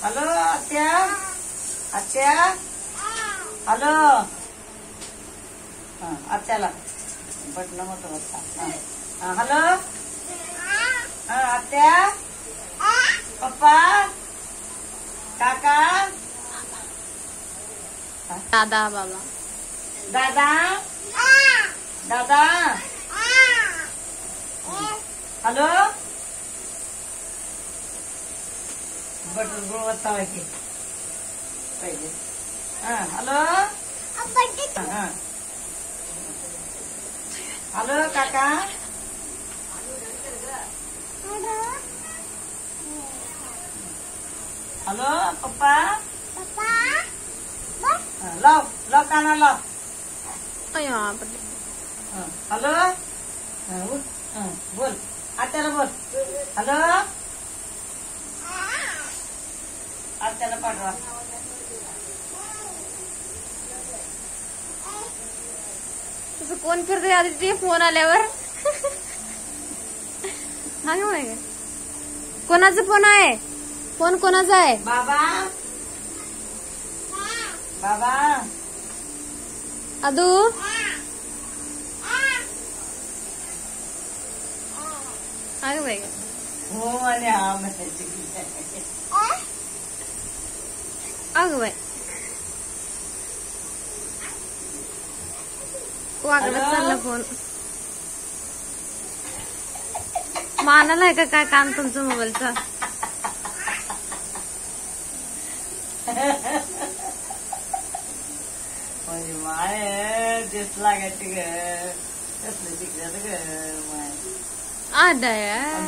hello आत्या आत्या hello आत्याला बटन मोठं बघता हॅलो आत्या पप्पा काका दादा बाबा दादा दादा हॅलो बटन गुळवत्ता की पहिले हॅलो हॅलो काका हॅलो पप्पा लाव लाव काना लाव हॅलो बोल आत्याला बोल हॅलो आत्याला पाठवा तुझं कोण फिरते आधी ते फोन आल्यावर का कोणाचा फोन आहे फोन कोणाचा आहे बाबा बाबा अदू अगं बाई हो आणि हा म्हणायची अगं बाई वाकडत चालला फोन मानाला आहे का काय काम तुमचं मोबाईलचं म्हणजे माय तेच लागायची ग कसलं तिकडे ग माय आडाया